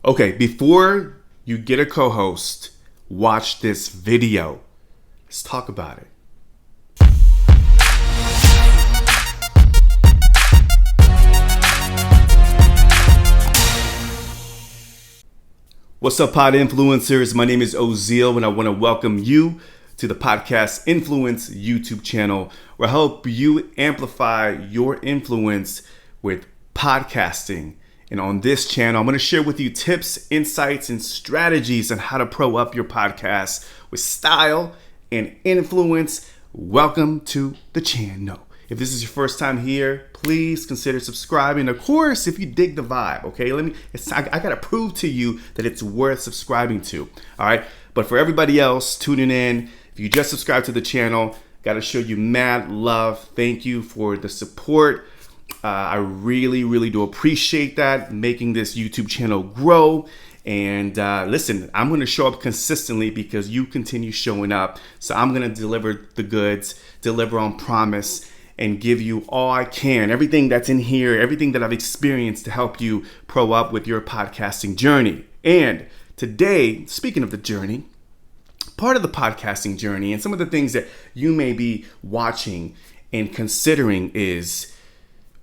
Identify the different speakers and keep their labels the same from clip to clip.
Speaker 1: Okay, before you get a co-host, watch this video. Let's talk about it. What's up, pod influencers? My name is Ozeal, and I want to welcome you to the Podcast Influence YouTube channel, where I help you amplify your influence with podcasting. And on this channel, I'm going to share with you tips, insights, and strategies on how to pro up your podcast with style and influence. Welcome to the channel. If this is your first time here, please consider subscribing. Of course, if you dig the vibe, okay? I got to prove to you that it's worth subscribing to, all right? But for everybody else tuning in, if you just subscribe to the channel, got to show you mad love. Thank you for the support. I really do appreciate that, making this YouTube channel grow. And listen, I'm going to show up consistently because you continue showing up. So I'm going to deliver the goods, deliver on promise, and give you all I can, everything that's in here, everything that I've experienced to help you pro up with your podcasting journey. And today, speaking of the journey, part of the podcasting journey and some of the things that you may be watching and considering is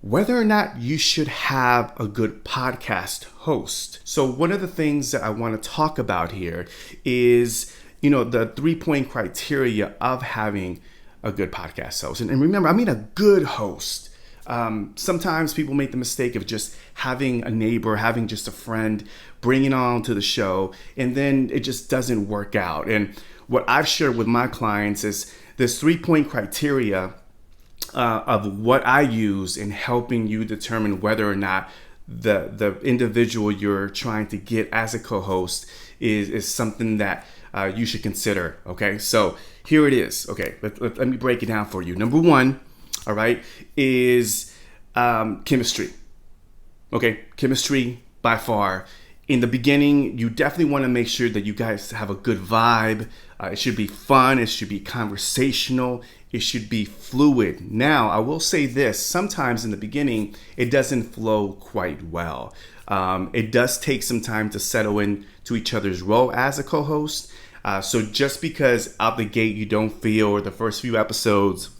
Speaker 1: whether or not you should have a good podcast host. So one of the things that I want to talk about here is, the 3-point criteria of having a good podcast host. And remember, I mean a good host. Sometimes people make the mistake of just having a neighbor, having just a friend, bringing on to the show, and then it just doesn't work out. And what I've shared with my clients is this 3-point criteria of what I use in helping you determine whether or not the individual you're trying to get as a co-host is something that you should consider. Okay, so here it is. Okay, let me break it down for you. Number one, all right, is chemistry. Okay, chemistry by far. In the beginning, you definitely want to make sure that you guys have a good vibe. It should be fun. It should be conversational. It should be fluid. Now, I will say this. Sometimes in the beginning, it doesn't flow quite well. It does take some time to settle into each other's role as a co-host. So just because out the gate you don't feel, or the first few episodes,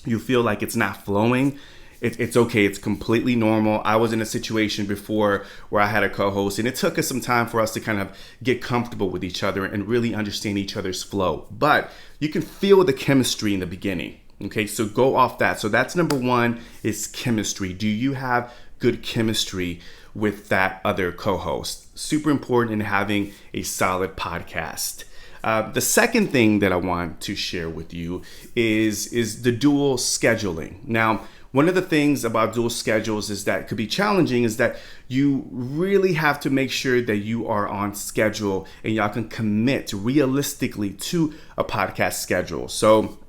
Speaker 1: you feel like it's not flowing, it's okay. It's completely normal. I was in a situation before where I had a co-host, and it took us some time for us to kind of get comfortable with each other and really understand each other's flow. But you can feel the chemistry in the beginning. Okay, so go off that. So that's number one, is chemistry. Do you have good chemistry with that other co-host? Super important in having a solid podcast. The second thing that I want to share with you is the dual scheduling. Now, one of the things about dual schedules is that could be challenging is that you really have to make sure that you are on schedule and y'all can commit realistically to a podcast schedule. So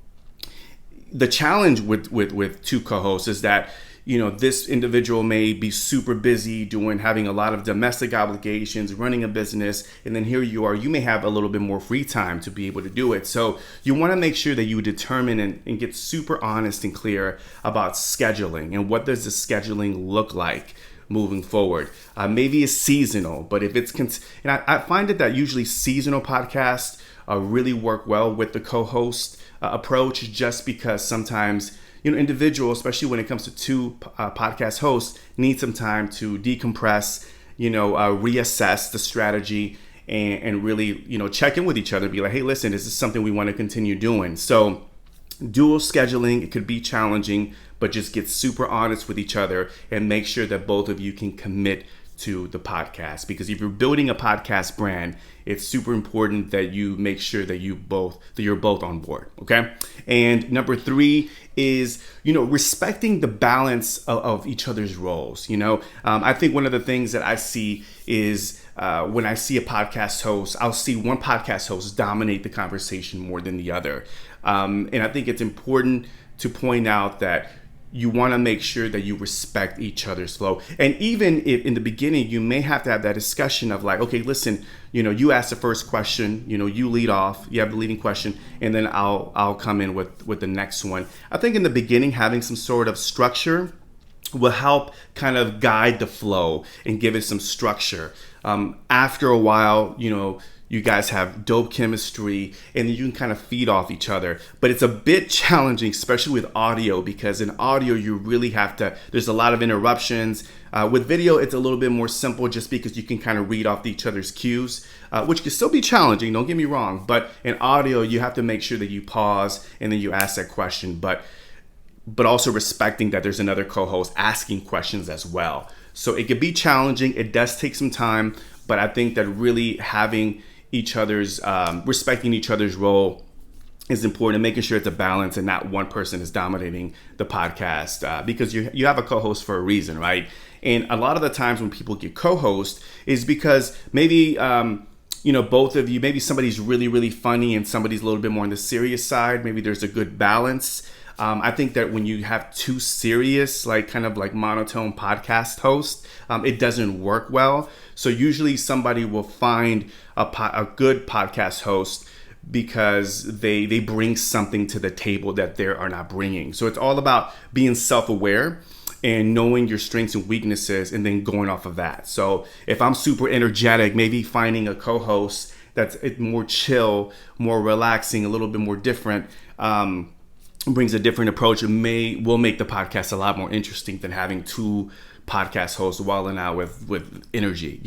Speaker 1: the challenge with two co-hosts is that, this individual may be super busy having a lot of domestic obligations, running a business, and then here you are, you may have a little bit more free time to be able to do it. So you want to make sure that you determine and get super honest and clear about scheduling and what does the scheduling look like moving forward. Maybe it's seasonal, but if it's, and I find that usually seasonal podcasts really work well with the co-host approach, just because sometimes individuals, especially when it comes to two podcast hosts, need some time to decompress, reassess the strategy and really, check in with each other, be like, hey, listen, is this something we want to continue doing? So dual scheduling, it could be challenging, but just get super honest with each other and make sure that both of you can commit to the podcast. Because if you're building a podcast brand, it's super important that you make sure that you're both on board. Okay. And number three is, respecting the balance of each other's roles. I think one of the things that I see is when I see a podcast host, I'll see one podcast host dominate the conversation more than the other. And I think it's important to point out that you want to make sure that you respect each other's flow. And even if in the beginning, you may have to have that discussion of like, okay, listen, you ask the first question, you lead off, you have the leading question, and then I'll come in with the next one. I think in the beginning, having some sort of structure will help kind of guide the flow and give it some structure. After a while, you guys have dope chemistry and you can kind of feed off each other. But it's a bit challenging, especially with audio, because in audio, you really have to, there's a lot of interruptions. With video, it's a little bit more simple just because you can kind of read off each other's cues, which can still be challenging, don't get me wrong. But in audio, you have to make sure that you pause and then you ask that question, but also respecting that there's another co-host asking questions as well. So it could be challenging. It does take some time, but I think that really having each other's, respecting each other's role is important, and making sure it's a balance and not one person is dominating the podcast, because you have a co-host for a reason, right? And a lot of the times when people get co-host is because maybe, both of you, maybe somebody's really, really funny and somebody's a little bit more on the serious side. Maybe there's a good balance. I think that when you have two serious, kind of monotone podcast hosts, it doesn't work well. So usually somebody will find a good podcast host because they bring something to the table that they are not bringing. So it's all about being self-aware and knowing your strengths and weaknesses and then going off of that. So if I'm super energetic, maybe finding a co-host that's more chill, more relaxing, a little bit more different, brings a different approach, and will make the podcast a lot more interesting than having two podcast hosts wilding out with energy.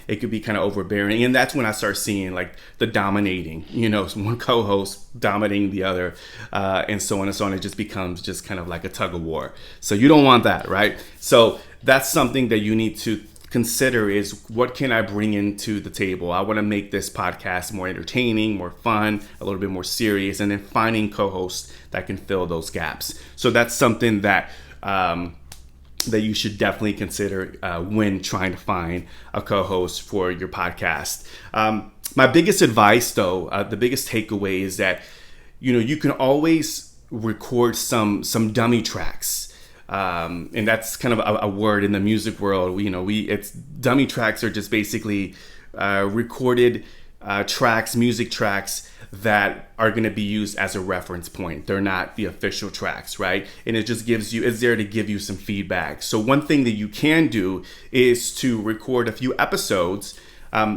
Speaker 1: It could be kind of overbearing, and that's when I start seeing the dominating, one co-host dominating the other, and so on and so on. It just becomes just kind of like a tug of war. So you don't want that, right? So that's something that you need to consider, is what can I bring into the table? I want to make this podcast more entertaining, more fun, a little bit more serious, and then finding co-hosts that can fill those gaps. So that's something that that you should definitely consider when trying to find a co-host for your podcast. My biggest advice, though, the biggest takeaway is that you can always record some dummy tracks. And that's kind of a word in the music world. It's dummy tracks are just basically recorded tracks, music tracks that are going to be used as a reference point. They're not the official tracks, right? And it just it's there to give you some feedback. So one thing that you can do is to record a few episodes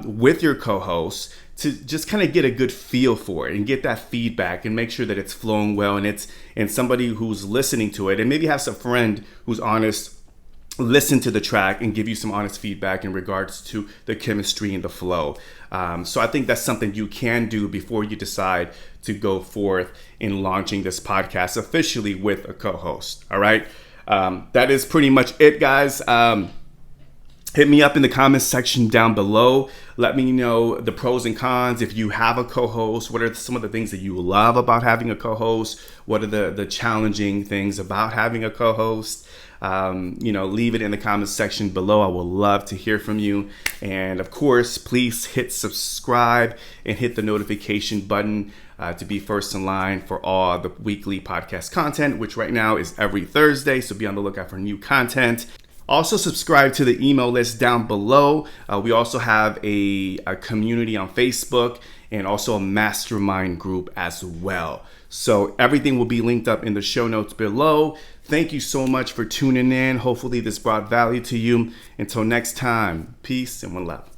Speaker 1: with your co-host to just kind of get a good feel for it and get that feedback and make sure that it's flowing well, and somebody who's listening to it, and maybe have some friend who's honest listen to the track and give you some honest feedback in regards to the chemistry and the flow. So I think that's something you can do before you decide to go forth in launching this podcast officially with a co-host. All right. That is pretty much it, guys. Hit me up in the comments section down below. Let me know the pros and cons. If you have a co-host, what are some of the things that you love about having a co-host? What are the challenging things about having a co-host? Leave it in the comments section below. I would love to hear from you. And of course, please hit subscribe and hit the notification button to be first in line for all the weekly podcast content, which right now is every Thursday. So be on the lookout for new content. Also subscribe to the email list down below. We also have a community on Facebook and also a mastermind group as well. So everything will be linked up in the show notes below. Thank you so much for tuning in. Hopefully this brought value to you. Until next time, peace and one love.